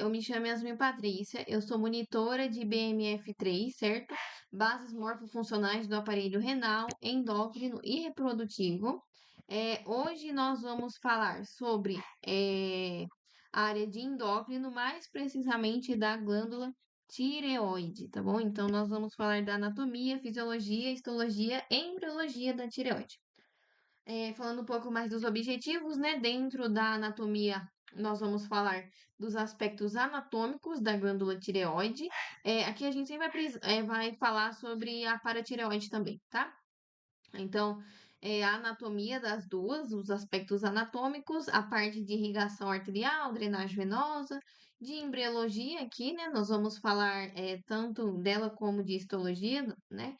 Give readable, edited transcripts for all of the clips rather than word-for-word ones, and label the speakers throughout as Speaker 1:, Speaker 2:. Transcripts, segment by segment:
Speaker 1: eu me chamo Yasmin Patrícia, eu sou monitora de BMF3, certo? Bases morfofuncionais do aparelho renal, endócrino e reprodutivo. Hoje nós vamos falar sobre a área de endócrino, mais precisamente da glândula tireoide, tá bom? Então nós vamos falar da anatomia, fisiologia, histologia e embriologia da tireoide. Falando um pouco mais dos objetivos, né? Dentro da anatomia, nós vamos falar dos aspectos anatômicos da glândula tireoide. Aqui a gente sempre vai falar sobre a paratireoide também, tá? Então, a anatomia das duas, os aspectos anatômicos, a parte de irrigação arterial, drenagem venosa, de embriologia aqui, né? Nós vamos falar tanto dela como de histologia, né?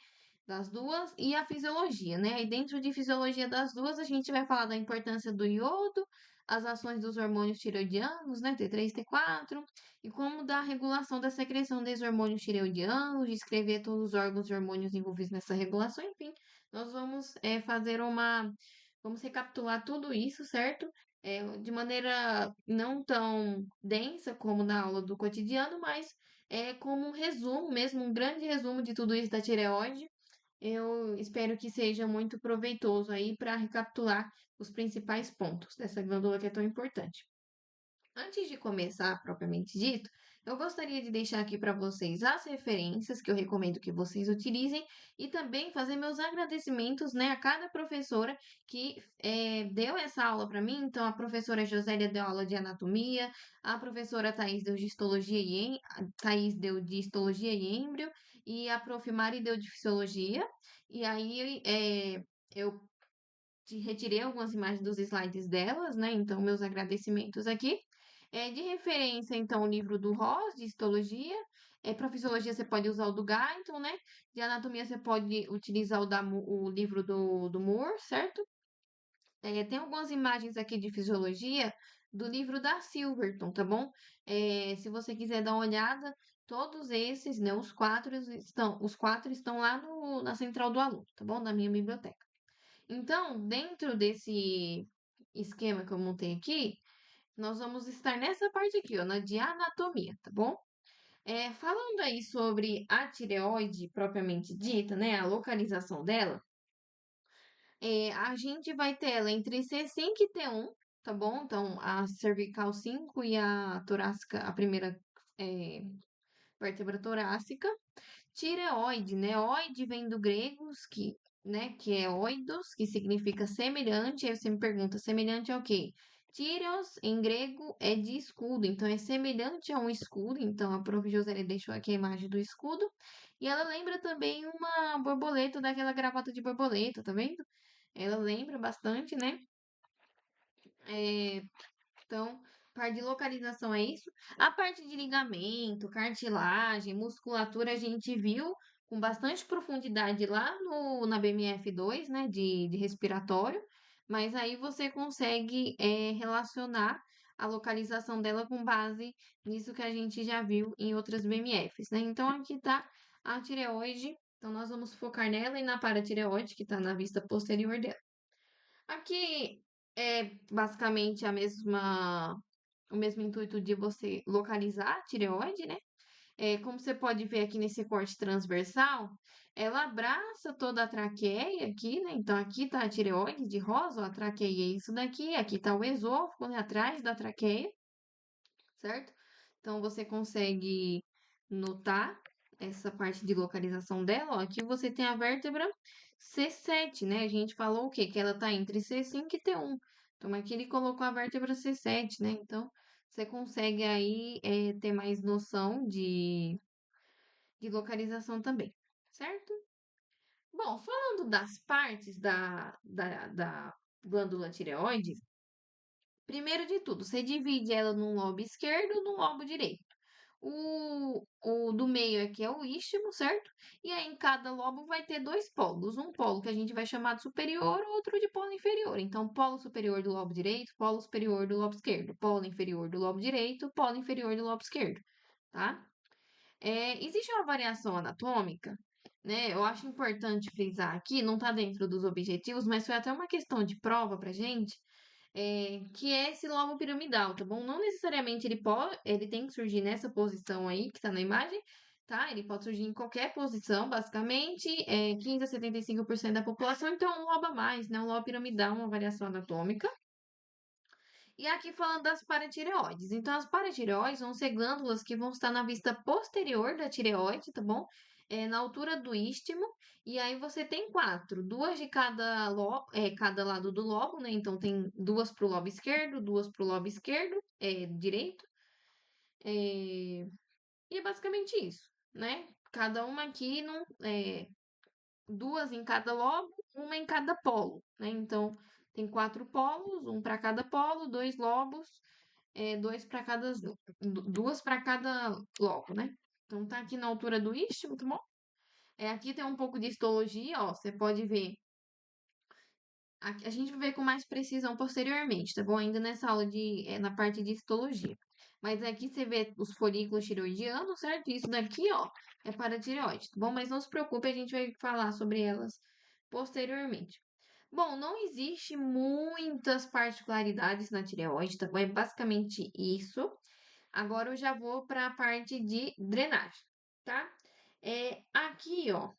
Speaker 1: Das duas, e a fisiologia, né? E dentro de fisiologia das duas, a gente vai falar da importância do iodo, as ações dos hormônios tireoidianos, né? T3, T4, e como da regulação da secreção desses hormônios tireoidianos, descrever todos os órgãos e hormônios envolvidos nessa regulação, enfim, nós vamos vamos recapitular tudo isso, certo? De maneira não tão densa como na aula do cotidiano, mas como um resumo mesmo, um grande resumo de tudo isso da tireoide. Eu espero que seja muito proveitoso aí para recapitular os principais pontos dessa glândula que é tão importante. Antes de começar, propriamente dito, eu gostaria de deixar aqui para vocês as referências que eu recomendo que vocês utilizem e também fazer meus agradecimentos, né, a cada professora que deu essa aula para mim. Então, a professora Josélia deu aula de anatomia, a professora Thaís deu de histologia e êmbrio, e a prof. Mari deu de fisiologia. E aí, eu retirei algumas imagens dos slides delas, né? Então, meus agradecimentos aqui. De referência, então, o livro do Ross, de histologia. Para fisiologia, você pode usar o do Guyton, né? De anatomia, você pode utilizar o livro do Moore, certo? Tem algumas imagens aqui de fisiologia do livro da Silverton, tá bom? Se você quiser dar uma olhada, todos esses, né? Os quatro estão lá na central do aluno, tá bom? Na minha biblioteca. Então, dentro desse esquema que eu montei aqui, nós vamos estar nessa parte aqui, ó, na de anatomia, tá bom? Falando aí sobre a tireoide propriamente dita, né, a localização dela, a gente vai ter ela entre C5 e T1, tá bom? Então, a cervical 5 e a torácica, a primeira vértebra torácica. Tireoide, né? Oide vem do grego, que é oidos, que significa semelhante. Aí você me pergunta, semelhante ao quê? Tireos, em grego, é de escudo, então é semelhante a um escudo. Então a prof. Josélia deixou aqui a imagem do escudo. E ela lembra também uma borboleta, daquela gravata de borboleta, tá vendo? Ela lembra bastante, né? Então, parte de localização é isso. A parte de ligamento, cartilagem, musculatura, a gente viu com bastante profundidade lá na BMF2, né, de respiratório, mas aí você consegue relacionar a localização dela com base nisso que a gente já viu em outras BMFs, né? Então, aqui tá a tireoide, então nós vamos focar nela e na paratireoide, que está na vista posterior dela. Aqui é basicamente o mesmo intuito de você localizar a tireoide, né? Como você pode ver aqui nesse corte transversal, ela abraça toda a traqueia aqui, né? Então aqui tá a tireoide de rosa, ó, a traqueia é isso daqui, aqui tá o esôfago, né? Atrás da traqueia, certo? Então você consegue notar essa parte de localização dela, ó. Aqui você tem a vértebra C7, né? A gente falou o quê? Que ela tá entre C5 e T1. Então aqui ele colocou a vértebra C7, né? Então você consegue aí ter mais noção de localização também, certo? Bom, falando das partes da glândula tireoide, primeiro de tudo, você divide ela num lobo esquerdo e num lobo direito. O do meio aqui é o istmo, certo? E aí em cada lobo vai ter dois polos. Um polo que a gente vai chamar de superior, outro de polo inferior. Então, polo superior do lobo direito, polo superior do lobo esquerdo. Polo inferior do lobo direito, polo inferior do lobo esquerdo, tá? Existe uma variação anatômica, né? Eu acho importante frisar aqui, não está dentro dos objetivos, mas foi até uma questão de prova pra gente. que é esse lobo piramidal, tá bom? Não necessariamente ele tem que surgir nessa posição aí que tá na imagem, tá? Ele pode surgir em qualquer posição, basicamente, 15 a 75% da população, então é um lobo a mais, né? Um lobo piramidal, uma variação anatômica. E aqui falando das paratireoides. Então, as paratireoides vão ser glândulas que vão estar na vista posterior da tireoide, tá bom? Na altura do istmo. E aí você tem quatro, duas de cada lado do lobo, né? Então tem duas para o lobo esquerdo, duas para o lobo direito. É, E é basicamente isso, né? Cada uma aqui duas em cada lobo, uma em cada polo, né? Então tem quatro polos, um para cada polo, dois lobos, duas para cada lobo, né? Então tá aqui na altura do istmo, tá bom? Aqui tem um pouco de histologia, ó, você pode ver. A gente vai ver com mais precisão posteriormente, tá bom? Ainda nessa aula na parte de histologia. Mas aqui você vê os folículos tiroidianos, certo? Isso daqui, ó, é paratireoide, tá bom? Mas não se preocupe, a gente vai falar sobre elas posteriormente. Bom, não existe muitas particularidades na tireoide, tá bom? É basicamente isso. Agora eu já vou para a parte de drenagem, tá? Aqui, ó,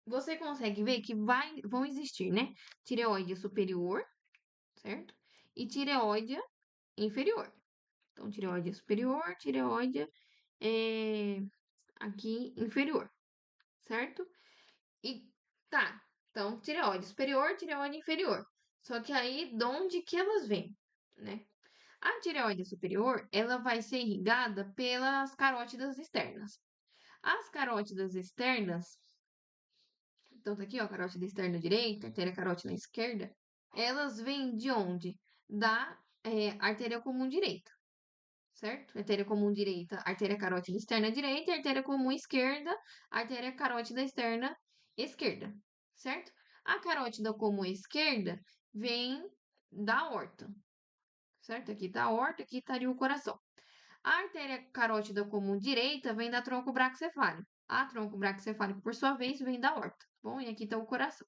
Speaker 1: você consegue ver que vão existir, né? Tireoide superior, certo? E tireoide inferior. Então, tireoide superior, tireoide é, aqui inferior, certo? E tá, então, tireoide superior, tireoide inferior. Só que aí, de onde que elas vêm, né? A tireoide superior, ela vai ser irrigada pelas carótidas externas. As carótidas externas, então tá aqui, ó, carótida externa direita, artéria carótida esquerda, elas vêm de onde? Da artéria comum direita, certo? Artéria comum direita, artéria carótida externa direita, e artéria comum esquerda, artéria carótida externa esquerda, certo? A carótida comum esquerda vem da aorta, certo? Aqui tá a aorta, aqui estaria o coração. A artéria carótida comum direita vem da tronco braquicefálico. A tronco braquicefálico, por sua vez, vem da aorta, tá bom? E aqui está o coração.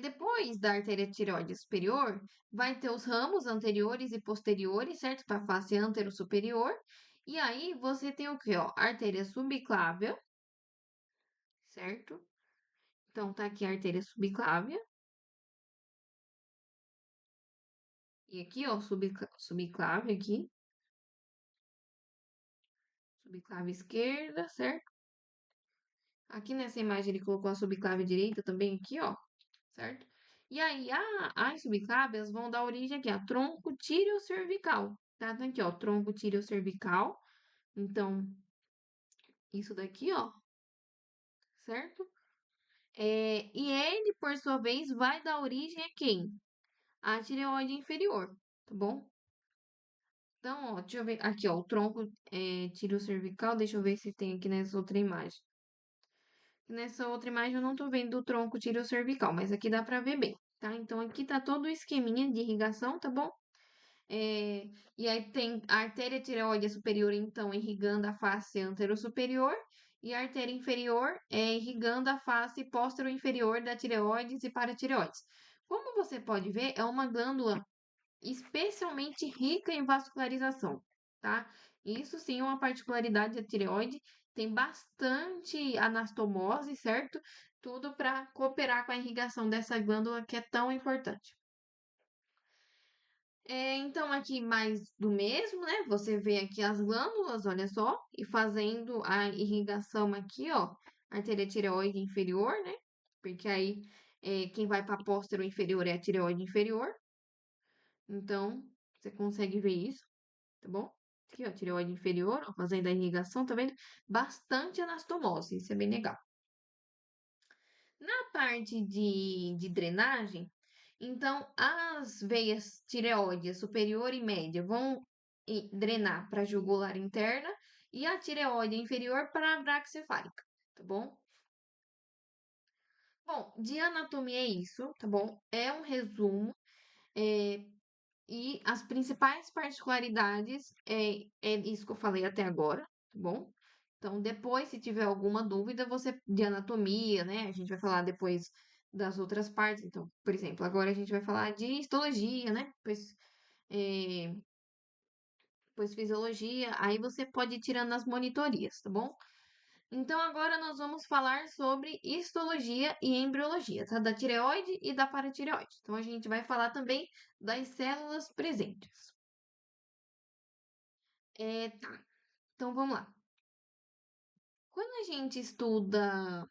Speaker 1: Depois da artéria tireoide superior, vai ter os ramos anteriores e posteriores, certo? Para a face antero-superior. E aí você tem o quê, ó? Artéria subclávia, certo? Então tá aqui a artéria subclávia. E aqui, ó, subclávia aqui. Subclávia esquerda, certo? Aqui nessa imagem ele colocou a subclávia direita também aqui, ó, certo? E aí as subclávias vão dar origem aqui a tronco tireocervical, tá? Então aqui, ó, tronco tireocervical. Então, isso daqui, ó, certo? E ele, por sua vez, vai dar origem a quem? A tireoide inferior, tá bom? Então, ó, deixa eu ver. Aqui, ó, o tronco tireocervical. Deixa eu ver se tem aqui nessa outra imagem. Nessa outra imagem eu não tô vendo o tronco tireocervical, mas aqui dá pra ver bem, tá? Então, aqui tá todo o esqueminha de irrigação, tá bom? E aí tem a artéria tireoide superior, então, irrigando a face antero-superior, e a artéria inferior irrigando a face póstero-inferior da tireoides e paratireoides. Como você pode ver, é uma glândula especialmente rica em vascularização, tá? Isso sim é uma particularidade da tireoide, tem bastante anastomose, certo? Tudo para cooperar com a irrigação dessa glândula que é tão importante. Então, aqui mais do mesmo, né? Você vê aqui as glândulas, olha só, e fazendo a irrigação aqui, ó, artéria tireoide inferior, né? Porque aí quem vai para póstero inferior é a tireoide inferior. Então, você consegue ver isso, tá bom? Aqui, ó, tireoide inferior, ó, fazendo a irrigação, tá vendo? Bastante anastomose, isso é bem legal. Na parte de drenagem, então as veias tireoide superior e média vão drenar para a jugular interna e a tireoide inferior para a braquicefálica, tá bom? Bom, de anatomia é isso, tá bom? É um resumo. E as principais particularidades é isso que eu falei até agora, tá bom? Então, depois, se tiver alguma dúvida, você de anatomia, né? A gente vai falar depois das outras partes. Então, por exemplo, agora a gente vai falar de histologia, né? Pois fisiologia, aí você pode ir tirando as monitorias, tá bom? Então, agora nós vamos falar sobre histologia e embriologia, tá? Da tireoide e da paratireoide. Então, a gente vai falar também das células presentes. Tá. Então, vamos lá. Quando a gente estuda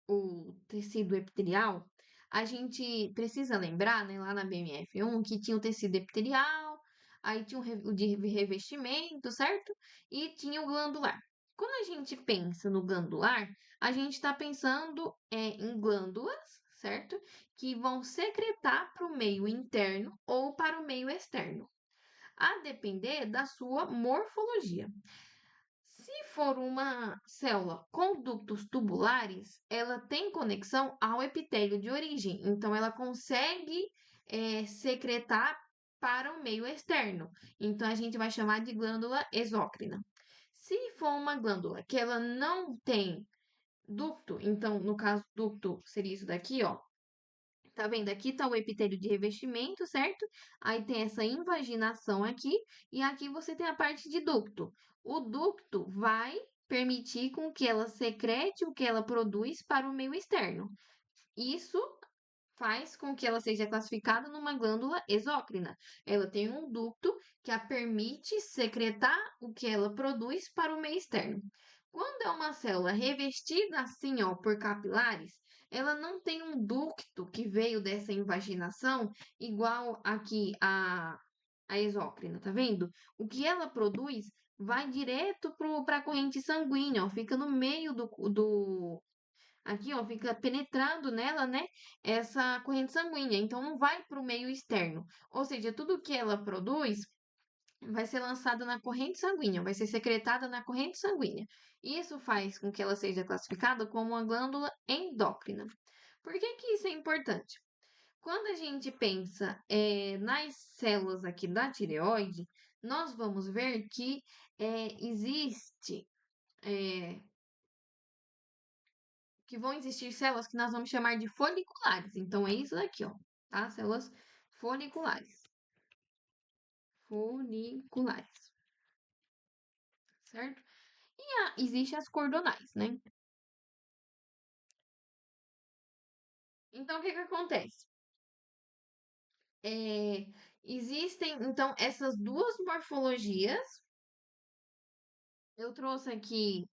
Speaker 1: o tecido epitelial, a gente precisa lembrar, né, lá na BMF1, que tinha o tecido epitelial, aí tinha o de revestimento, certo? E tinha o glandular. Quando a gente pensa no glandular, a gente está pensando em glândulas, certo? Que vão secretar para o meio interno ou para o meio externo, a depender da sua morfologia. Se for uma célula com ductos tubulares, ela tem conexão ao epitélio de origem, então ela consegue secretar para o meio externo. Então a gente vai chamar de glândula exócrina. Se for uma glândula que ela não tem ducto, então no caso ducto seria isso daqui, ó. Tá vendo? Aqui tá o epitélio de revestimento, certo? Aí tem essa invaginação aqui, e aqui você tem a parte de ducto. O ducto vai permitir com que ela secrete o que ela produz para o meio externo. Isso faz com que ela seja classificada numa glândula exócrina. Ela tem um ducto que a permite secretar o que ela produz para o meio externo. Quando é uma célula revestida assim, ó, por capilares, ela não tem um ducto que veio dessa invaginação igual aqui a exócrina, tá vendo? O que ela produz vai direto para a corrente sanguínea, ó, fica no meio do aqui, ó, fica penetrando nela, né, essa corrente sanguínea. Então, não vai para o meio externo. Ou seja, tudo que ela produz vai ser lançado na corrente sanguínea, vai ser secretada na corrente sanguínea. Isso faz com que ela seja classificada como uma glândula endócrina. Por que que isso é importante? Quando a gente pensa nas células aqui da tireoide, nós vamos ver que existe que vão existir células que nós vamos chamar de foliculares. Então, é isso daqui, ó, tá? Células foliculares. Foliculares, certo? E existe as cordonais, né? Então, o que que acontece? É, existem, então, essas duas morfologias. Eu trouxe aqui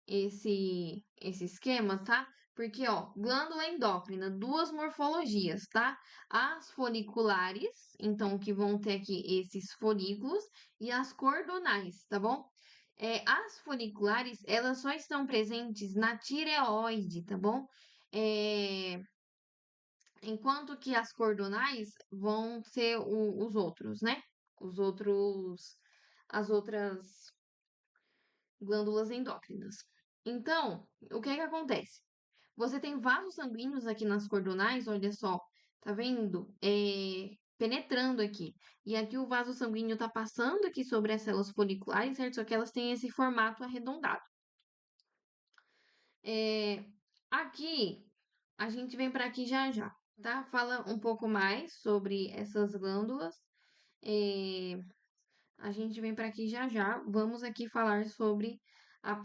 Speaker 1: esse esquema, tá? Porque, ó, glândula endócrina, duas morfologias, tá? As foliculares, então, que vão ter aqui esses folículos, e as cordonais, tá bom? As foliculares, elas só estão presentes na tireoide, tá bom? É, enquanto que as cordonais vão ser os outros, né? Os outros, as outras glândulas endócrinas. Então, o que é que acontece? Você tem vasos sanguíneos aqui nas cordonais, olha só, tá vendo? Penetrando aqui. E aqui o vaso sanguíneo tá passando aqui sobre as células foliculares, certo? Só que elas têm esse formato arredondado. É, aqui, a gente vem para aqui já já, tá? Fala um pouco mais sobre essas glândulas. É, a gente vem para aqui já já. Vamos aqui falar sobre a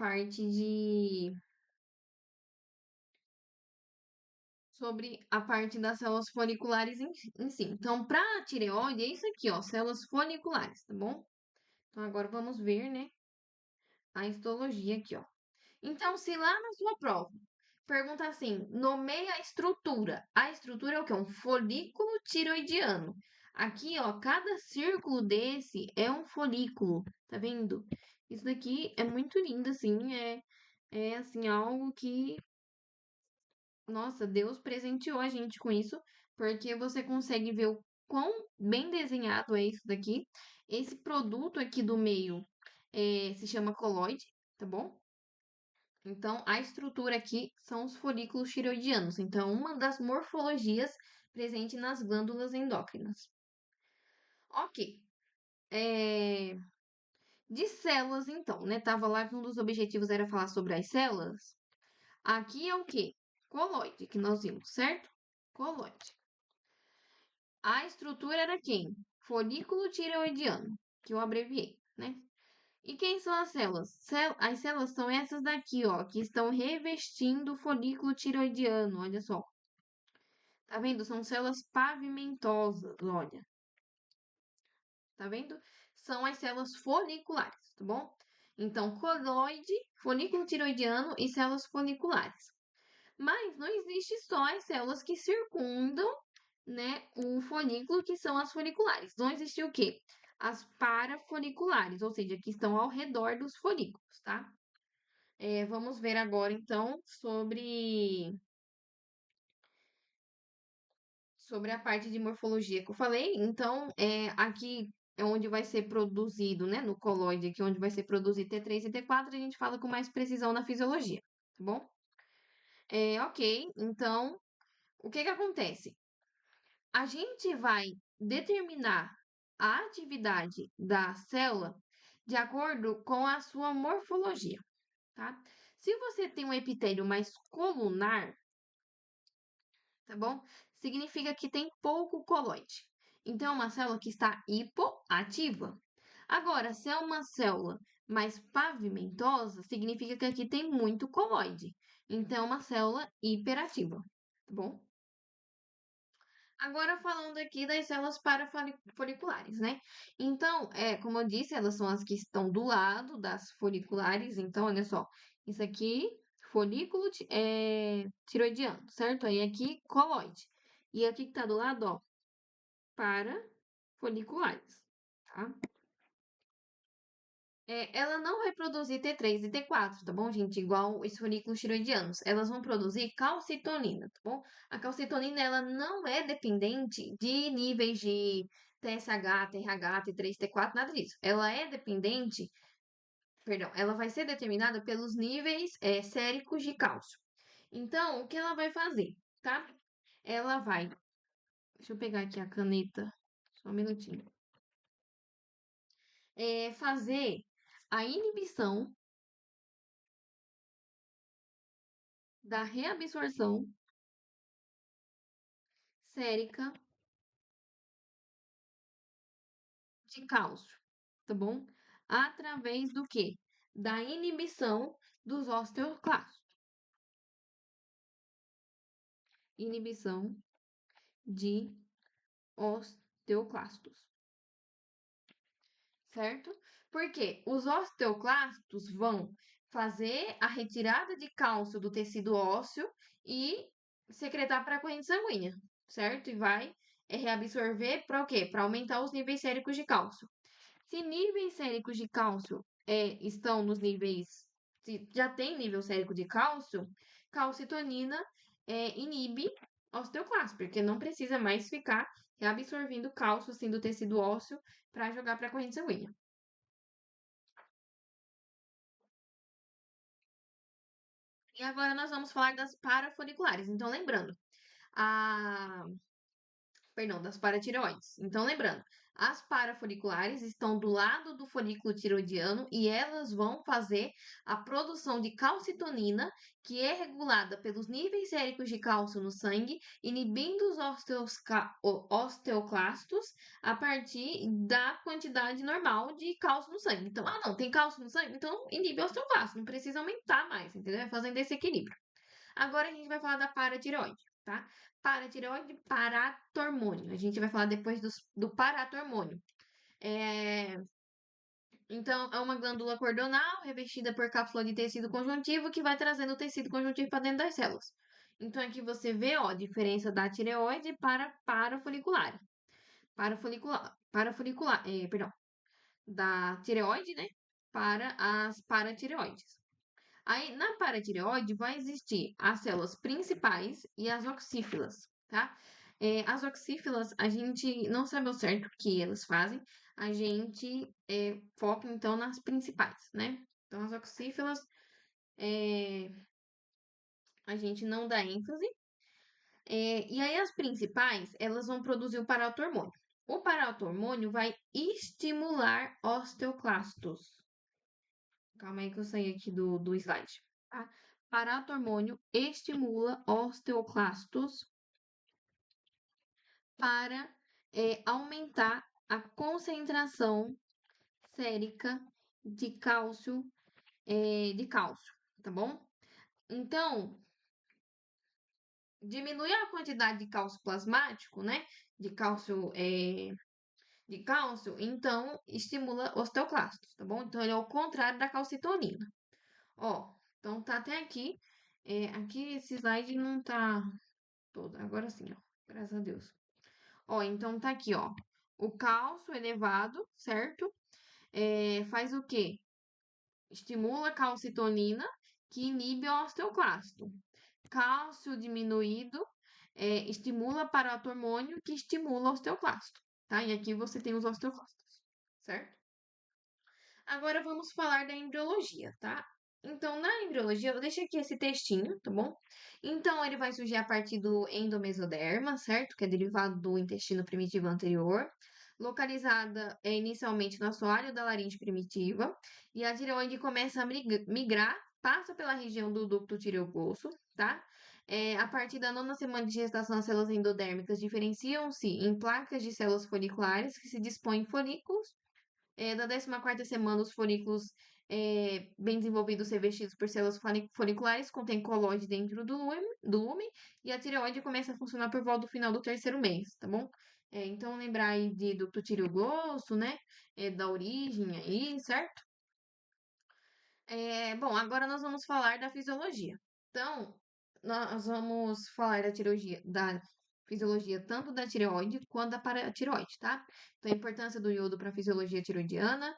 Speaker 1: parte das células foliculares em si. Então, para a tireoide, é isso aqui, ó, células foliculares, tá bom? Então, agora vamos ver, né, a histologia aqui, ó. Então, se lá na sua prova pergunta assim, nomeia a estrutura. A estrutura é o quê? Um folículo tiroidiano. Aqui, ó, cada círculo desse é um folículo, tá vendo? Isso daqui é muito lindo, assim, é assim, algo que nossa, Deus presenteou a gente com isso, porque você consegue ver o quão bem desenhado é isso daqui. Esse produto aqui do meio se chama coloide, tá bom? Então, a estrutura aqui são os folículos tiroidianos. Então, uma das morfologias presente nas glândulas endócrinas. Ok. É, de células, então, né? Tava lá que um dos objetivos era falar sobre as células. Aqui é o quê? Coloide, que nós vimos, certo? coloide. A estrutura era quem? Folículo tireoidiano, que eu abreviei, né? E quem são as células? As células são essas daqui, ó, que estão revestindo o folículo tireoidiano, olha só. Tá vendo? São células pavimentosas, olha. Tá vendo? São as células foliculares, tá bom? Então, coloide, folículo tireoidiano e células foliculares. Mas não existe só as células que circundam, né, o folículo, que são as foliculares. Não existe o quê? As parafoliculares, ou seja, que estão ao redor dos folículos, tá? Vamos ver agora, então, sobre a parte de morfologia que eu falei. Então, aqui é onde vai ser produzido, né, no coloide, aqui onde vai ser produzido T3 e T4, a gente fala com mais precisão na fisiologia, tá bom? Ok, então, o que que acontece? A gente vai determinar a atividade da célula de acordo com a sua morfologia, tá? Se você tem um epitélio mais colunar, tá bom? Significa que tem pouco coloide. Então, é uma célula que está hipoativa. Agora, se é uma célula mais pavimentosa, significa que aqui tem muito coloide. Então, é uma célula hiperativa, tá bom? Agora falando aqui das células parafoliculares, né? Então, como eu disse, elas são as que estão do lado das foliculares. Então, olha só, isso aqui, folículo tiroidiano, certo? Aí aqui, coloide. E aqui que tá do lado, ó, parafoliculares, tá? Ela não vai produzir T3 e T4, tá bom, gente? Igual os folículos tiroidianos. Elas vão produzir calcitonina, tá bom? A calcitonina, ela não é dependente de níveis de TSH, TRH, T3, T4, nada disso. Ela é dependente, perdão, ela vai ser determinada pelos níveis séricos de cálcio. Então, o que ela vai fazer, tá? Ela vai... Deixa eu pegar aqui a caneta, só um minutinho. Fazer a inibição da reabsorção sérica de cálcio, tá bom? Através do quê? Da inibição dos osteoclastos. Inibição de osteoclastos. Certo? Porque os osteoclastos vão fazer a retirada de cálcio do tecido ósseo e secretar para a corrente sanguínea, certo? E vai reabsorver para o quê? Para aumentar os níveis séricos de cálcio. Se níveis séricos de cálcio estão nos níveis, se já tem nível sérico de cálcio, calcitonina inibe osteoclasto, porque não precisa mais ficar reabsorvendo cálcio assim do tecido ósseo para jogar para a corrente sanguínea. E agora nós vamos falar das parafoliculares. Então, lembrando, a perdão, das paratireoides. Então, lembrando, as parafoliculares estão do lado do folículo tiroidiano e elas vão fazer a produção de calcitonina, que é regulada pelos níveis séricos de cálcio no sangue, inibindo os osteoclastos a partir da quantidade normal de cálcio no sangue. Então, não, tem cálcio no sangue? Então, inibe o osteoclasto, não precisa aumentar mais, entendeu? Fazendo esse equilíbrio. Agora a gente vai falar da paratireoide, tá? Paratireoide e paratormônio. A gente vai falar depois do paratormônio. Então, é uma glândula cordonal revestida por cápsula de tecido conjuntivo que vai trazendo o tecido conjuntivo para dentro das células. Então, aqui você vê, ó, a diferença da tireoide para parafolicular. Perdão, da tireoide, né, para as paratireoides. Aí, na paratireoide, vai existir as células principais e as oxífilas, tá? As oxífilas, a gente não sabe ao certo o que elas fazem, a gente foca, então, nas principais, né? Então, as oxífilas, a gente não dá ênfase. E aí, as principais, elas vão produzir o paratormônio. O paratormônio vai estimular osteoclastos. Calma aí que eu saí aqui do slide. Tá? Paratormônio estimula osteoclastos para aumentar a concentração sérica de cálcio, tá bom? Então, diminui a quantidade de cálcio plasmático, né? De cálcio, então estimula osteoclastos, tá bom? Então, ele é o contrário da calcitonina. Ó, então tá até aqui. Aqui esse slide não tá todo. Agora sim, ó. Graças a Deus. Ó, então tá aqui, ó. O cálcio elevado, certo? Faz o quê? Estimula a calcitonina, que inibe o osteoclasto. Cálcio diminuído estimula paratormônio, que estimula o osteoclasto, tá? E aqui você tem os osteoclastos, certo? Agora vamos falar da embriologia, tá? Então, na embriologia, eu deixei aqui esse textinho, tá bom? Então, ele vai surgir a partir do endomesoderma, certo? Que é derivado do intestino primitivo anterior, localizada inicialmente no assoalho da laringe primitiva, e a tireoide começa a migrar, passa pela região do ducto tireoposto, tá? A partir da nona semana de gestação, as células endodérmicas diferenciam-se em placas de células foliculares que se dispõem em folículos da 14ª semana, os folículos bem desenvolvidos revestidos por células foliculares contêm colóide dentro do lume e a tireoide começa a funcionar por volta do final do terceiro mês, tá bom? Então, lembrar aí de ducto tireogrosso, né? Da origem aí, certo? Bom, agora nós vamos falar da fisiologia. Então, nós vamos falar da fisiologia tanto da tireoide quanto da paratireoide, tá? Então, a importância do iodo para a fisiologia tiroidiana,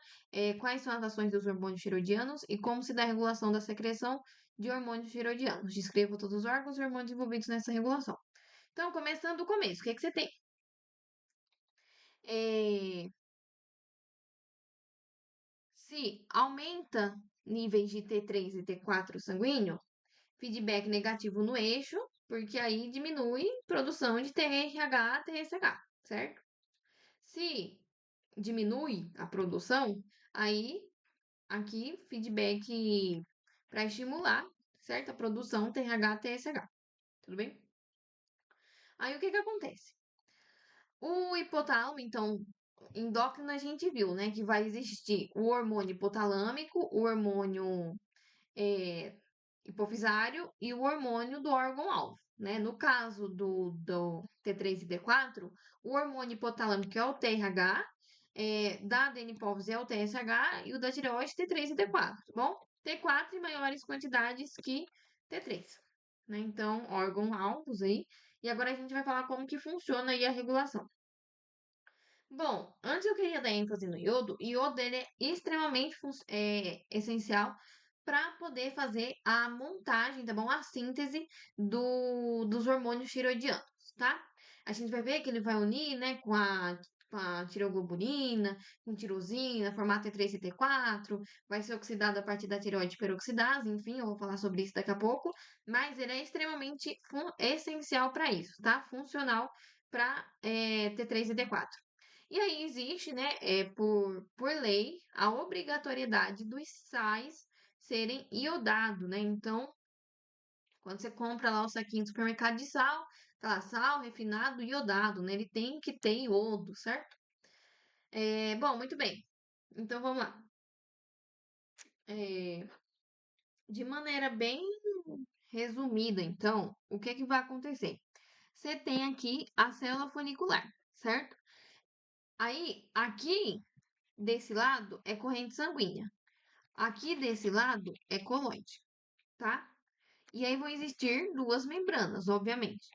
Speaker 1: quais são as ações dos hormônios tiroidianos e como se dá a regulação da secreção de hormônios tiroidianos. Descreva todos os órgãos e hormônios envolvidos nessa regulação. Então, começando do começo, o que é que você tem? É, Se aumenta níveis de T3 e T4 sanguíneo, feedback negativo no eixo, porque aí diminui produção de TRH, TSH, certo? Se diminui a produção, aí aqui feedback para estimular, certo? A produção TRH, TSH, tudo bem? Aí o que que acontece? O hipotálamo, então, endócrino a gente viu, né, que vai existir o hormônio hipotalâmico, o hormônio é, hipofisário e o hormônio do órgão-alvo, né? No caso do T3 e T4, o hormônio hipotalâmico é o TRH, da adenipólise é o TSH e o da tireoide T3 e T4, tá bom? T4 em maiores quantidades que T3, né? Então, órgão-alvos aí. E agora a gente vai falar como que funciona aí a regulação. Bom, antes eu queria dar ênfase no iodo. O iodo ele é extremamente essencial para poder fazer a montagem, tá bom? A síntese dos hormônios tiroidianos, tá? A gente vai ver que ele vai unir, né, com a tireoglobulina, com tirosina, formar T3 e T4, vai ser oxidado a partir da tireoide peroxidase, enfim, eu vou falar sobre isso daqui a pouco, mas ele é extremamente essencial para isso, tá? Funcional para T3 e T4. E aí existe, né, por lei, a obrigatoriedade dos sais serem iodados, né? Então, quando você compra lá o saquinho do supermercado de sal, tá lá, sal refinado iodado, né? Ele tem que ter iodo, certo? Bom, muito bem. Então, vamos lá. É, de maneira bem resumida, então, o que que vai acontecer? Você tem aqui a célula folicular, certo? Aí, aqui desse lado é corrente sanguínea. Aqui desse lado é coloide, tá? E aí vão existir duas membranas, obviamente.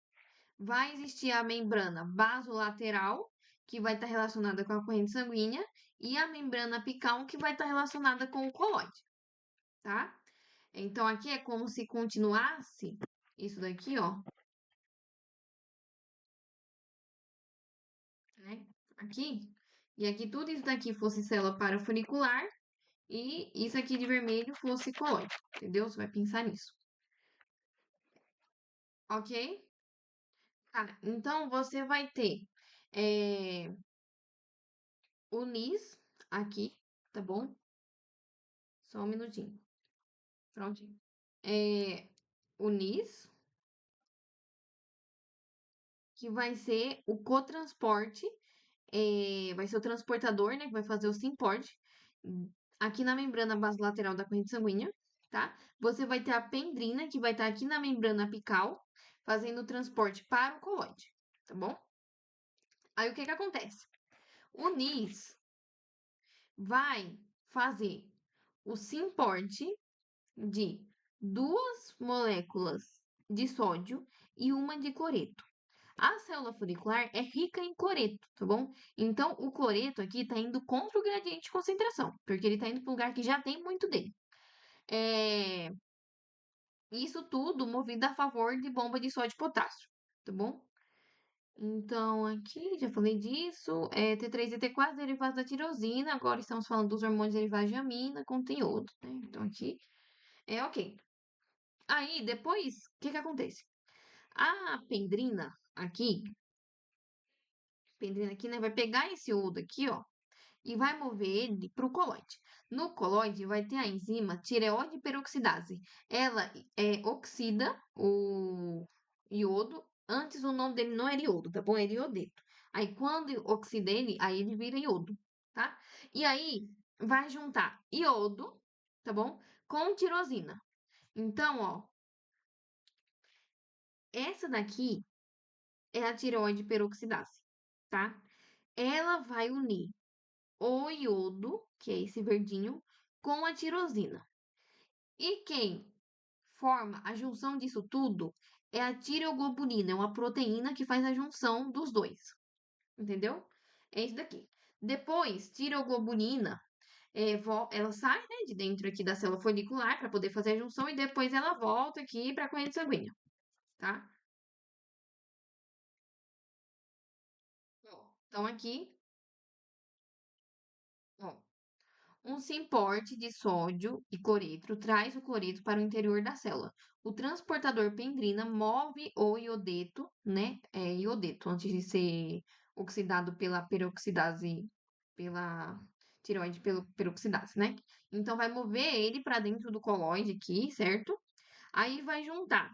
Speaker 1: Vai existir a membrana basolateral, que vai estar relacionada com a corrente sanguínea, e a membrana apical, que vai estar relacionada com o coloide, tá? Então aqui é como se continuasse isso daqui, ó, né? Aqui. E aqui tudo isso daqui fosse célula parafolicular e isso aqui de vermelho fosse coloide, entendeu? Você vai pensar nisso. Ok? Tá, então você vai ter eh, o NIS aqui, tá bom? Só um minutinho. Prontinho. O NIS, que vai ser o cotransporte, vai ser o transportador, né, que vai fazer o SYMPORT, aqui na membrana basolateral da corrente sanguínea, tá? Você vai ter a pendrina, que vai estar aqui na membrana apical, fazendo o transporte para o coloide, tá bom? Aí o que que acontece? O NIS vai fazer o SYMPORT de duas moléculas de sódio e uma de cloreto. A célula folicular é rica em cloreto, tá bom? Então, o cloreto aqui está indo contra o gradiente de concentração, porque ele está indo para um lugar que já tem muito dele. Isso tudo movido a favor de bomba de sódio e potássio, tá bom? Então, aqui, já falei disso. T3 e T4 derivados da tirosina. Agora estamos falando dos hormônios derivados de amina com iodo, né? Então, aqui é ok. Aí, depois, o que que acontece? A pendrina aqui, né, vai pegar esse iodo aqui, ó, e vai mover ele para o coloide. No coloide vai ter a enzima tireoide peroxidase. Ela oxida o iodo. Antes o nome dele não era iodo, tá bom? Era iodeto. Aí quando oxida ele, aí ele vira iodo, tá? E aí vai juntar iodo, tá bom? Com tirosina. Então, ó, essa daqui é a tireoide peroxidase, tá? Ela vai unir o iodo, que é esse verdinho, com a tirosina. E quem forma a junção disso tudo é a tireoglobulina, é uma proteína que faz a junção dos dois. Entendeu? É isso daqui. Depois, tireoglobulina, ela sai, né, de dentro aqui da célula folicular para poder fazer a junção e depois ela volta aqui para a corrente sanguínea, tá? Ó, então aqui, ó, um SYMPORT de sódio e cloreto traz o cloreto para o interior da célula. O transportador pendrina move o iodeto, né? Iodeto, antes de ser oxidado pela peroxidase, pela tireoide peroxidase, né? Então, vai mover ele para dentro do coloide aqui, certo? Aí vai juntar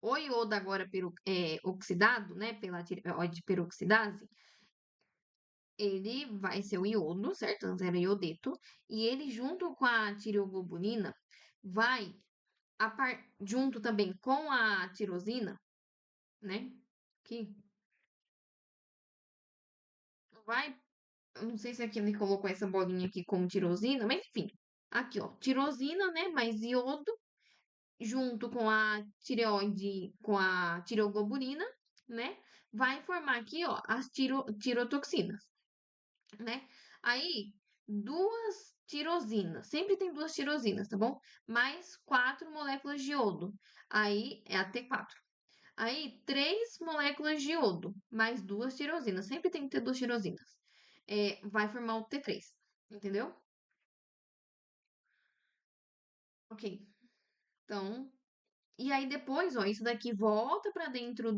Speaker 1: o iodo agora oxidado, né? Pela tireoide peroxidase, ele vai ser o iodo, certo? Antes era iodeto. E ele, junto com a tireoglobulina, vai, junto também com a tirosina, né? Que vai. Eu não sei se aqui ele colocou essa bolinha aqui como tirosina, mas enfim. Aqui, ó. Tirosina, né? Mais iodo, junto com a tireoide, com a tireoglobulina, né? Vai formar aqui, ó, as tirotoxinas. Né? Aí, duas tirosinas. Sempre tem duas tirosinas, tá bom? Mais quatro moléculas de iodo. Aí é a T4. Aí, três moléculas de iodo, mais duas tirosinas. Sempre tem que ter duas tirosinas. Vai formar o T3. Entendeu? Ok. Então, e aí depois, ó, isso daqui volta para dentro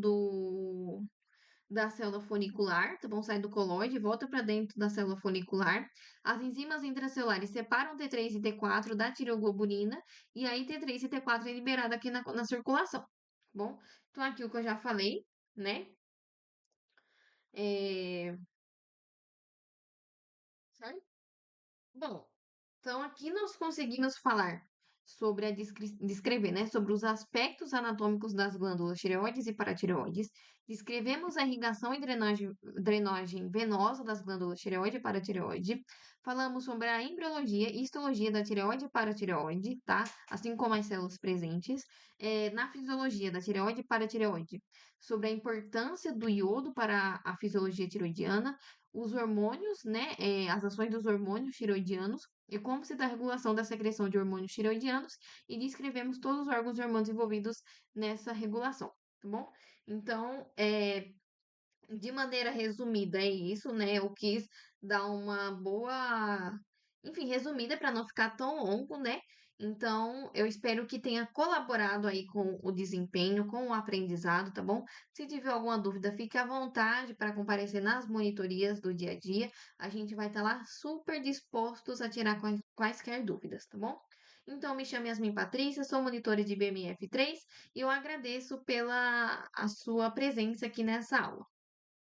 Speaker 1: da célula folicular, tá bom? Sai do coloide, volta para dentro da célula folicular. As enzimas intracelulares separam T3 e T4 da tireoglobulina, e aí T3 e T4 é liberado aqui na circulação, tá bom? Então, aqui o que eu já falei, né? É... Certo? Bom, então aqui nós conseguimos falar sobre descrever, né, sobre os aspectos anatômicos das glândulas tireoides e paratireoides. Descrevemos a irrigação e drenagem venosa das glândulas tireoide e paratireoide. Falamos sobre a embriologia e histologia da tireoide e paratireoide, tá? Assim como as células presentes. Na fisiologia da tireoide e paratireoide, sobre a importância do iodo para a fisiologia tiroidiana, os hormônios, né, as ações dos hormônios tiroidianos e como se dá a regulação da secreção de hormônios tiroidianos e descrevemos todos os órgãos e hormônios envolvidos nessa regulação, tá bom? Então, de maneira resumida, é isso, né? Eu quis dar uma boa, enfim, resumida para não ficar tão longo, né? Então, eu espero que tenha colaborado aí com o desempenho, com o aprendizado, tá bom? Se tiver alguma dúvida, fique à vontade para comparecer nas monitorias do dia a dia. A gente vai estar lá super dispostos a tirar quaisquer dúvidas, tá bom? Então, me chamo Yasmin Patrícia, sou monitora de BMF3 e eu agradeço pela a sua presença aqui nessa aula.